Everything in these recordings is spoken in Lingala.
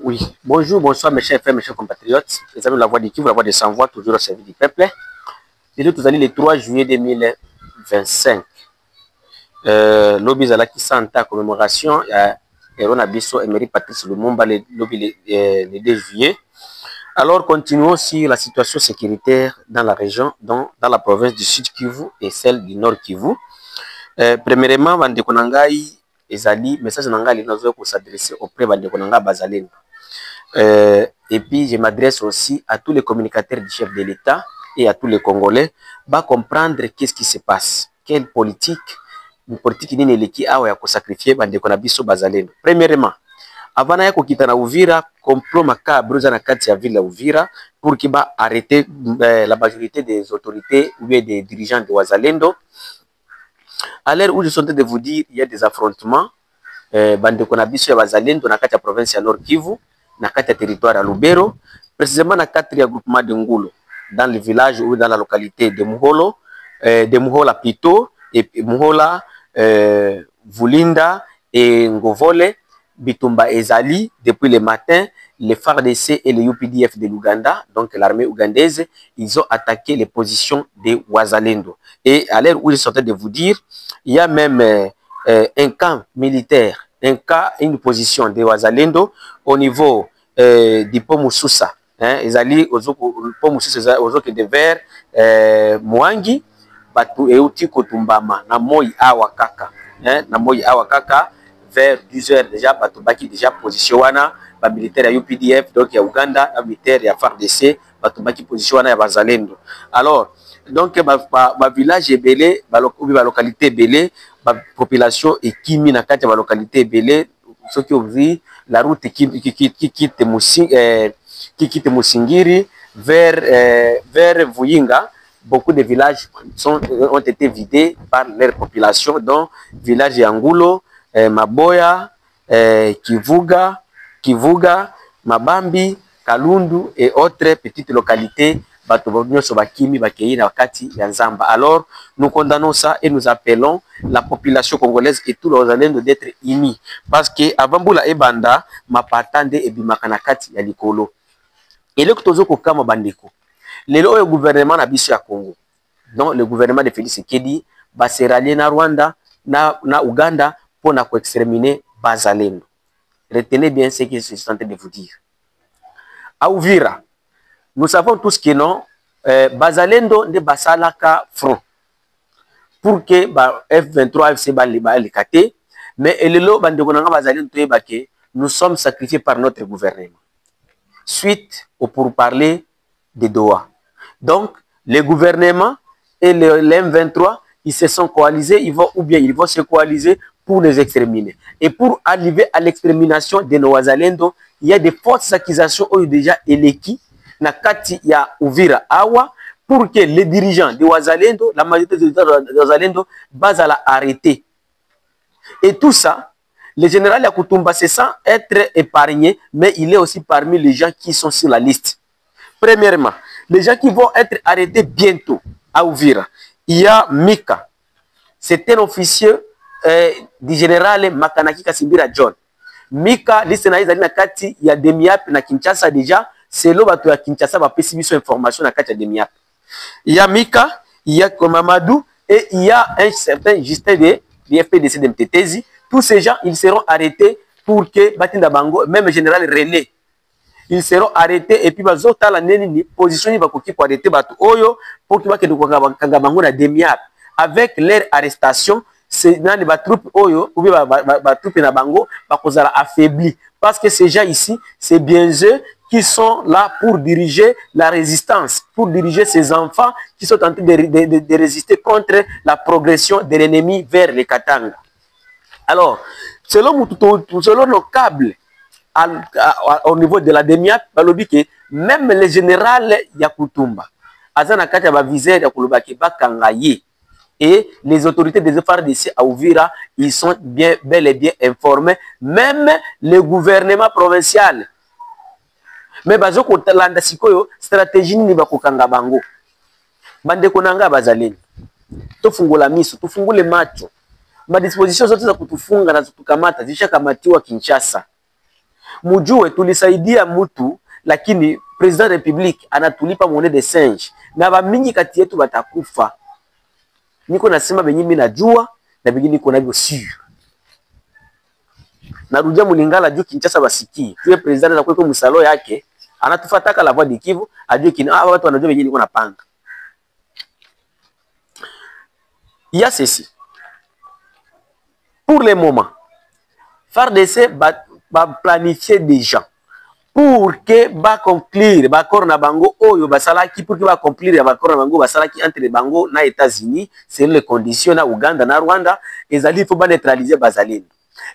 Oui, bonjour, bonsoir mes chers frères, mes chers compatriotes. Les amis de la voix du Kivu, la voix des sans-voix, toujours au service du peuple. Et nous allons le 3 juillet 2025. Lobby Zalaki Santa commémoration, Eron Abisso, Emery Patrice Lumumba, le 2 juillet. Alors, continuons sur la situation sécuritaire dans la région, dans la province du Sud Kivu et celle du Nord Kivu. Premièrement, Bandeko Nangai Ezali, message Nangai, nous allons s'adresser auprès de Bandeko Nangai Bazalendo. Et puis, je m'adresse aussi à tous les communicateurs du chef de l'État et à tous les Congolais, va comprendre qu'est-ce qui se passe. Quelle politique, une politique qui a sacrifié Bandeko Nabiso Bazalendo. Premièrement, avant de quitter na Uvira, complot macabre dans la carte de ville de Uvira pour qu'il va arrêter la majorité des autorités ou des dirigeants de Wazalendo. À l'heure où je suis en train de vous dire, il y a des affrontements. Bandeko Nabiso Bazalendo dans la province de Nord Kivu, dans le territoire à Lubero, précisément dans le 4e groupement de Ngulo, dans le village ou dans la localité de Muholo, de Muhola Pito, et Muhola, Vulinda et Ngovole, Bitumba Ezali, depuis le matin, les FARDC et les UPDF de l'Ouganda, donc l'armée ougandaise, ils ont attaqué les positions de Wazalendo. Et à l'heure où je suis en train de vous dire, il y a même un camp militaire, une position de Wazalendo au niveau du pont Moussoussa. Ezali au pont Moussoussa aux autres de vers Mwangi, Batu Euti Kotumbama, na Moi Awakaka, na Moi Awakaka, vers 10 heures déjà, Batu Baki déjà position wana, ba militaire ya UPDF, donc ya Uganda, ba militaire ya FARDC, Batu Baki position wana ya Bazalendo. Alors, donc ba village est belé, ba localité belé, ba population est kimi na kati ba localité belé, ceux qui ont vu la route qui quitte Musingiri vers Vuyinga. Beaucoup de villages ont été vidés par leur population, dont village Yangulo, Maboya, Kivuga, Mabambi, Kalundu et autres petites localités. Alors, nous condamnons ça et nous appelons la population congolaise et tous les Wazalendo d'être unis. Parce que avant Boula et Banda, ma patande et bimakanakati ya likolo. Et le Kotozo Kokama Bandeko. Le gouvernement na biso ya Congo, donc le gouvernement de Félix Tshisekedi, va se rallier na Rwanda, na Uganda pour exterminer Bazalendo. Retenez bien ce que je suis en train de vous dire. À Uvira, nous savons tous que non, Bazalendo de Basalaka front pour que F23 FC Balikate, mais nous sommes sacrifiés par notre gouvernement suite au pourparler de Doha. Donc, les gouvernements et les M23, ils se sont coalisés, ils vont se coaliser pour les exterminer. Et pour arriver à l'extermination de nos Wazalendo, il y a des fortes accusations qui ont déjà éléquées na kati ya Uvira Awa pour que les dirigeants de Wazalendo, la majorité des Wazalendo, bazala arrêter. Et tout ça, le général Yakutumba se sent être épargné, mais il est aussi parmi les gens qui sont sur la liste. Premièrement, les gens qui vont être arrêtés bientôt à Uvira, il y a Mika, c'est un officier du général Makanaki Kasimbira John. Mika, liste na izali na kati, il y a Demiap na Kinshasa déjà, c'est là que Kinshasa va préciser information na kati ya Demiap. Il y a Mika, il y a Mamadou et il y a un certain Justin de FPDC de Mtetezi. Tous ces gens, ils seront arrêtés pour que Batinda Bango, même le général René, ils seront arrêtés et puis bazota la neni position va koki pour arrêter batu oyo pour que kanga bango na Demiap. Avec leur arrestation, c'est dans les troupes oyo ou bien troupes na bango ba kozala affaibli parce que ces gens ici, c'est bien eux qui sont là pour diriger la résistance, pour diriger ces enfants qui sont en train de résister contre la progression de l'ennemi vers les Katanga. Alors, selon nos câbles, au niveau de la Demiap, même le général Yakutumba, Azana Katia va viser Yakulubaki Bakangaye et les autorités des FARDC à Uvira, ils sont bel et bien informés, même le gouvernement provincial. Mais bazoko talanda sikoyo stratégie ni bakokanga bango. Bande konanga bazaleni. Tofungula miso, tofungule macho. Ma disposition zote za kutufunga na kutukamata zishakamatiwa Kinshasa. Mujue tulisaidia mutu lakini president de republique anatulipa monnaie de singe na bamingi kati yetu batakufa. Niko nasema benye mimi najua na benye niko navyo sure. Narudia mulingala juu Kinshasa basiki. Tuwe president na kweko musalo yake anatufataka la voix du Kivu ajue kina watu wanajua benye niko napanga. Il y a ceci. Pour le moment, FARDC va planifier des gens pour que va conclure l'accord na bango oyo basalaki pour que va conclure l'accord na bango basalaki entre bango na États-Unis selon les conditions na Uganda na Rwanda ezali faut ba neutraliser bazalendo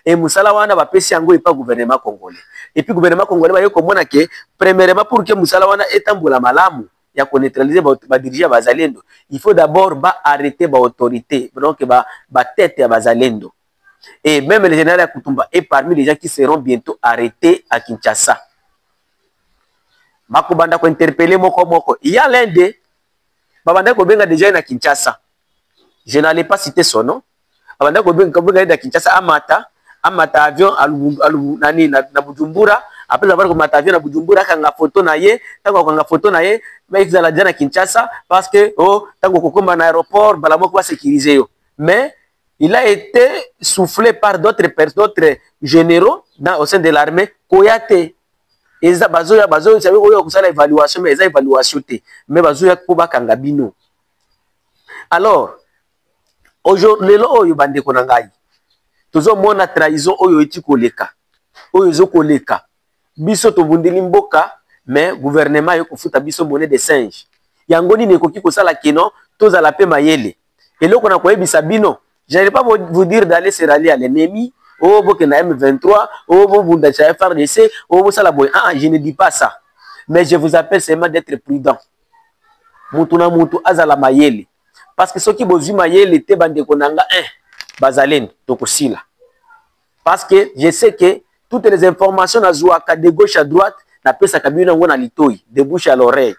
et musala wana ba pesi yango et pas gouvernement congolais et puis gouvernement congolais ba yoko mona ke premièrement pour que musala wana etambola malamu ya ko neutraliser ba diriger bazalendo il faut d'abord ba arrêter ba autorité donc ba tête ya bazalendo. Et même le général Koutumba est parmi les gens qui seront bientôt arrêtés à Kinshasa. Bakubanda ko interpeller moko. Il y a l'un des babanda ko benga déjà na Kinshasa. Je n'allais pas citer son nom. Babanda ko benga na Kinshasa amata avion nani na Bujumbura. Après avoir ko avion na Bujumbura kanga photo na ye, tango kanga photo na ye, mais ils allaient na Kinshasa parce que tango kokomba na aéroport bala moko ba sécuriser yo. Mais il a été soufflé par d'autres généraux au sein de l'armée. Koyate. Eza bazoya sabi koyo kusala évaluation mais eza évaluation te. Mais bazoya ko bakanga bino. Alors, aujourd'hui lelo oyo bande ko nangai. Tozo mona trahison oyo eti koleka. Oyo zo koleka. Biso to bundeli mboka mais gouvernement yo kofuta biso monnaie de singe. Yango ni nekoki kosala keno toza la pe mayele. Eloko na koyebisa bino. Je n'allais pas vous dire d'aller se rallier à l'ennemi, vous na M23, vous d'être FARDC, vous salaboy. Je ne dis pas ça. Mais je vous appelle seulement d'être prudent. Mutuna mutu azala mayele. Parce que ceux qui bozu mayele te bande konanga bazalen tokosila. Parce que je sais que toutes les informations na zouaka de gauche à droite na pesa kabina ngona litoi de bouche à l'oreille.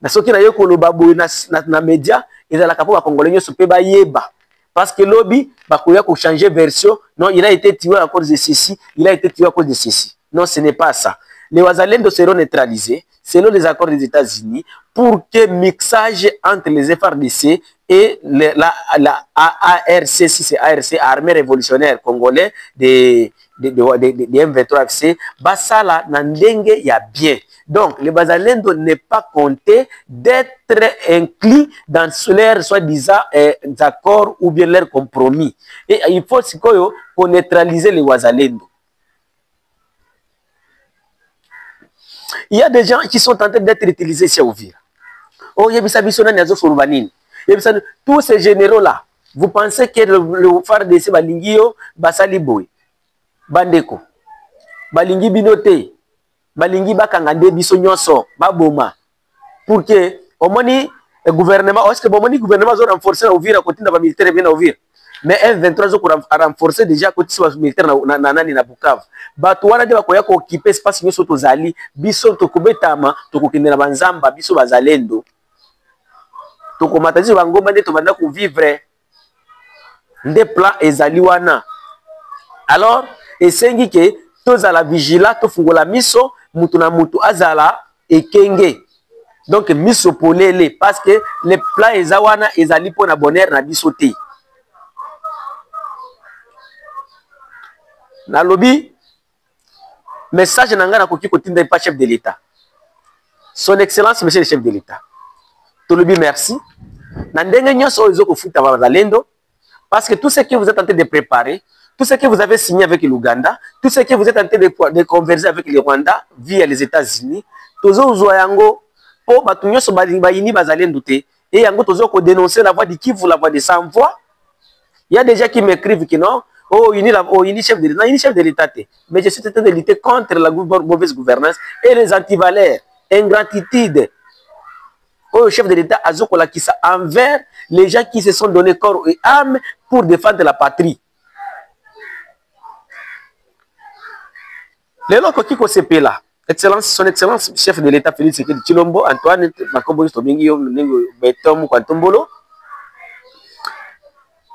Na soki na yoko lo baboy na média ezala kapo ba congolais nyo pe ba yeba. Parce que lobby, bakoya ko changer version. Non, il a été tué à cause de ceci. Il a été tué à cause de ceci. Non, ce n'est pas ça. Les Wazalendo seront neutralisés selon les accords des États-Unis pour que mixage entre les FARDC et la ARC, si c'est ARC, Armée révolutionnaire congolais de M23 FC, basala nandenge ya bien. Donc, le Bazalendo n'est pas compté d'être inclus dans leurs soi-disant accords ou bien leurs compromis. Et il faut qu'on neutralise les Bazalendo. Il y a des gens qui sont en train d'être utilisés chez Ouvir. Oh, tous ces généraux-là, vous pensez que le FARDC Balingio, Basaliboy, Bandeko, Balingi Binote, Balingi Bakangande biso nyonso baboma pour que au moins le gouvernement est-ce que bon le gouvernement va renforcer à Uvira côté de militaire bien à Uvira mais M23 zo renforcer déjà côté militaire na nani na Bukavu bato wana de bakoya ko occuper espace nyonso tozali biso to kubetama to kokindela banzamba biso bazalendo to komatazi bangomba nde to banda ko vivre nde plan ezali wana. Alors esengi ke tozala vigila to fungola miso mutu na mutu azala ekenge donc miso polele parce que le plan ezawana ezali pona bonheur na biso te. Na lobby message nanga na koki kotinda pas chef de l'État. Son excellence monsieur le chef de l'État. To lobby merci. Na ndenge nyonso ezoko futa bazalendo parce que tout ce que vous êtes en train de préparer, tout ce que vous avez signé avec l'Ouganda, tout ce que vous êtes en train de converser avec le Rwanda via les États-Unis, tozo yango po batunyo so bayini bazalendo te et yango tozo ko dénoncer la voix de Kivu, la voix de sans voix. Il y a des gens qui m'écrivent que non, il chef de l'État, il chef de l'État te. Mais je suis en train de lutter contre la mauvaise gouvernance et les antivaleurs, ingratitude. Au chef de l'État azokola qui ça envers les gens qui se sont donné corps et âme pour défendre la patrie. Les locaux qui CP là, excellence, son excellence chef de l'État Félix Tshisekedi Tshilombo, Antoine Makombo Tobingi Betom Kwantombolo.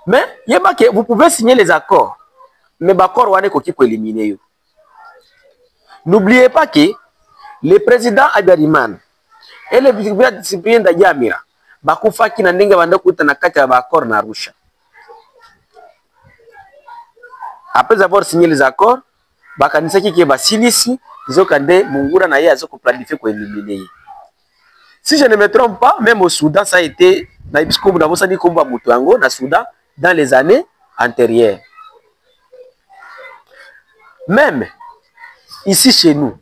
Mais vous pouvez signer les accords, mais l'accord wane koki ko éliminer yo. N'oubliez pas que le président Abiyarimana et le vice-président Ndagyamira bakufaki na ndenge banda kuta na kati ya accord na Arusha. Après avoir signé les accords, bakanisaki ke basilisi zokande mungura na ye azoko planifier ko éliminer. Si je ne me trompe pas, même au Soudan ça a été na ibiskombo na bosani komba mutu yango na Soudan dans les années antérieures. Même ici chez nous,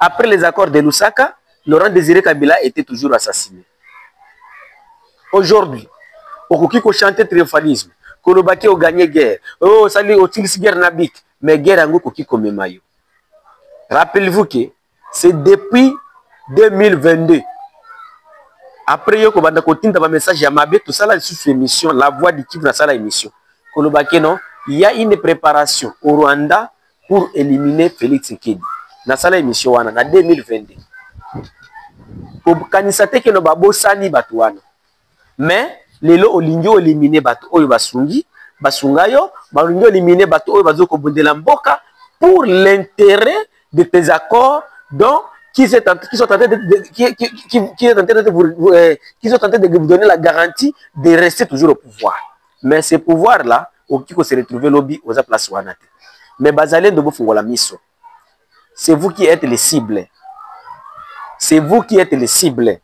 après les accords de Lusaka, Laurent Désiré Kabila était toujours assassiné. Aujourd'hui, au Kiko chanter triomphalisme, Kolobaki a gagné guerre, oh, sali au Tilsi guerre nabik, mais guerre en Kiko Memayo. Rappelez-vous que c'est depuis 2022, après Yoko Bandakotin, dans un message Yamabe, tout ça là, sous émission, la voix du Kivu dans la émission. Kolobaki, non, il y a une préparation au Rwanda pour éliminer Félix Tshisekedi. Dans la émission, en 2022. Pour kanisate que nos babos sani batouana. Mais les lots olingio éliminer bateau oyo basungi basungayo balingio éliminer bateau oyo bazoko bondela mboka pour l'intérêt de tes accords donc qui sont tentés de vous donner la garantie de rester toujours au pouvoir. Mais ce pouvoir là au qui se retrouver lobby aux places wanate. Mais bazalé de vous la mission. C'est vous qui êtes les cibles. C'est vous qui êtes les cibles.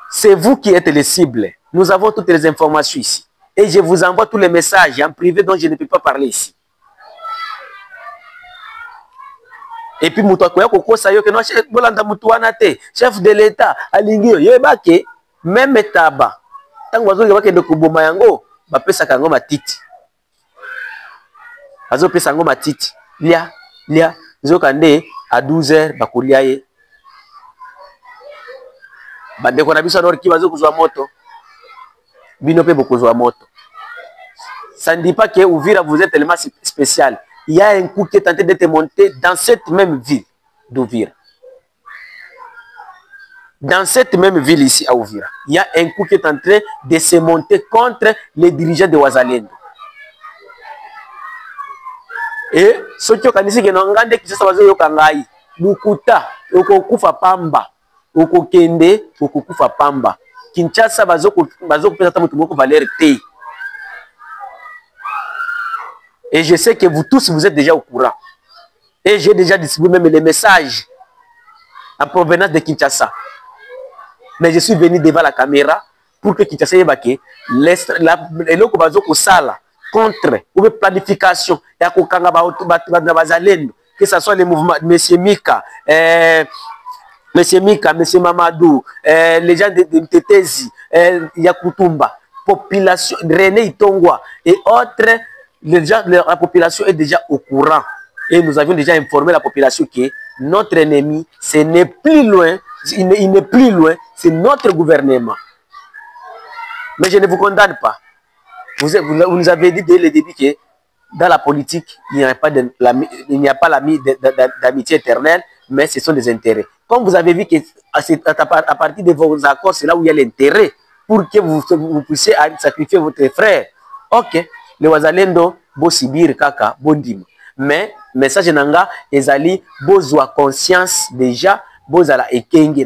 C'est vous qui êtes les cibles. Nous avons toutes les informations ici. Et je vous envoie tous les messages en privé dont je ne peux pas parler ici. Et puis, chef de l'État, même Taba, tant que vous avez de Kubomayango, bapesa kango matiti. Azo pesa ngo matiti. Lia, zokande à 12h, bakoliaye. Bande kona biso nord ki bazo kuzwa moto. Bino pe bokozwa moto. Ça ne dit pas que Uvira vous êtes tellement spécial. Il y a un coup qui est tenté d'être monté dans cette même ville d'Uvira. Dans cette même ville ici à Uvira, il y a un coup qui est en train de se monter contre les dirigeants de Wazalendo. Et ce qui est organisé, c'est que Bukuta, Okokufa Pamba, Okokende, Okokufa Pamba. Kinshasa, Bazoko Valère T. Et je sais que vous tous, vous êtes déjà au courant. Et j'ai déjà distribué même les messages en provenance de Kinshasa. Mais je suis venu devant la caméra pour que Kinshasa ait contre ou planification que ce soit les mouvements M. Mika, M. Mamadou, les gens de Tetezi, Yakutumba, population, René Itongwa et autres, la population est déjà au courant. Et nous avions déjà informé la population que notre ennemi, ce n'est plus loin, il n'est plus loin, c'est notre gouvernement. Mais je ne vous condamne pas. Vous nous avez dit dès le début que dans la politique, il n'y a pas d'amitié éternelle, mais ce sont des intérêts. Comme vous avez vu que à partir de vos accords, c'est là où il y a l'intérêt pour que vous puissiez sacrifier votre frère. Ok, le Wazalendo, bo Sibir, Kaka, Bondim. Mais, message nanga, ezali, bozwa conscience déjà, bozala ekenge.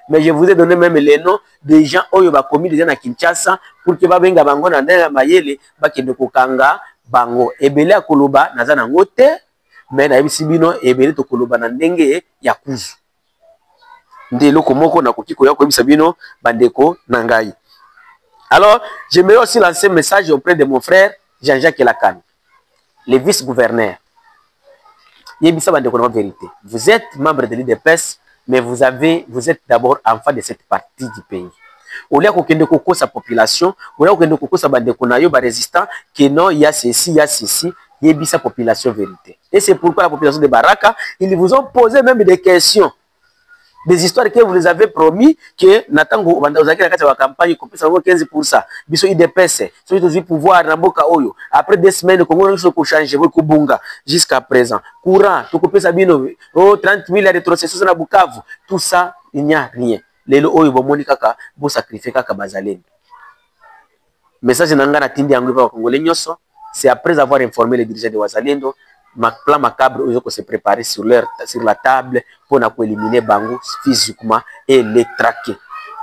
Mais je vous ai donné même les noms des gens qui ont commis des gens à Kinshasa pour que babenga bango na ndela mayele bakende kokanga bango. Ebele akoloba nazana ngote, mais na ebisibino ebele to koloba na ndenge ya kuzu. Ndelo komoko na kokiko ya ko ebisabino bandeko nangai. Alors, j'aimerais aussi lancer un message auprès de mon frère Jean-Jacques Elakani, le vice-gouverneur. Vérité. Vous êtes membre de l'IDPS, mais vous êtes d'abord enfant de cette partie du pays. Au lieu que sa population, au lieu que sa bande de résistant, que non, il y a ceci, il y a ceci, il y a sa population vérité. Et c'est pourquoi la population de Baraka, ils vous ont posé même des questions. Des histoires que vous les avez promis que Nathan vous avez la campagne 15%. Biso IDPS, sur le pouvoir Namboka Oyo. Après 2 semaines, le Congo a changé jusqu'à présent. Courant, tout coupé Sabino, 30 000 rétrocessions à Bukavu. Tout ça, il n'y a rien. Les lois Oyo, bon kaka, bon sacrifier kaka bazalen. Message nanga na tindi anglo pa Congolais nyoso. C'est après avoir informé les dirigeants de Wazalendo, ma plan macabre, ils ont se préparer sur la table pour éliminer Bango physiquement et les traquer.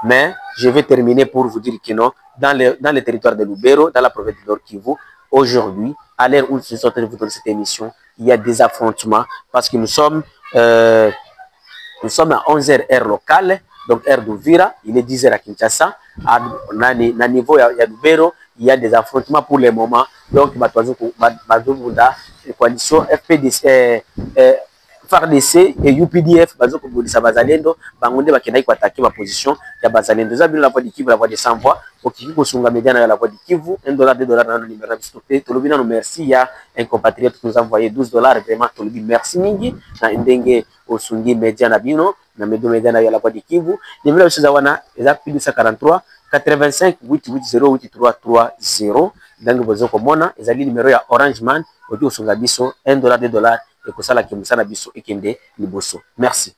Mais je vais terminer pour vous dire que non, dans le territoire de Lubero, dans la province de Nord Kivu, aujourd'hui, à l'heure où je suis en train de vous donner cette émission, il y a des affrontements parce que nous sommes à 11h heure locale, donc heure d'Uvira, il est 10h à Kinshasa. À niveau il y a Lubero, il y a des affrontements pour le moment. Donc, la coalition FPDC, FARDC et UPDF, Bazalendo, Bangonde Bakenai pour attaquer ma position. Il y a Bazalendo, la voix du Kivu, la voix des sans-voix. Au Kivu, Kosunga Mediana, la voix du Kivu, $1, $2 dans le numéro de stoppé. Tolobina, nous merci. Il y a un compatriote qui nous a envoyé $12. Vraiment, Tolobi, merci Mingi. Na Ndenge, Osungi Mediana Bino, na Medo Mediana, la voix du Kivu. Numéro de Chazawana, il y a plus de 143. 85 880 8330 donc bozo komona ezali numéro ya Orange Man odi osunga biso $1 $2 et kosala kimusana biso ekende liboso. Merci.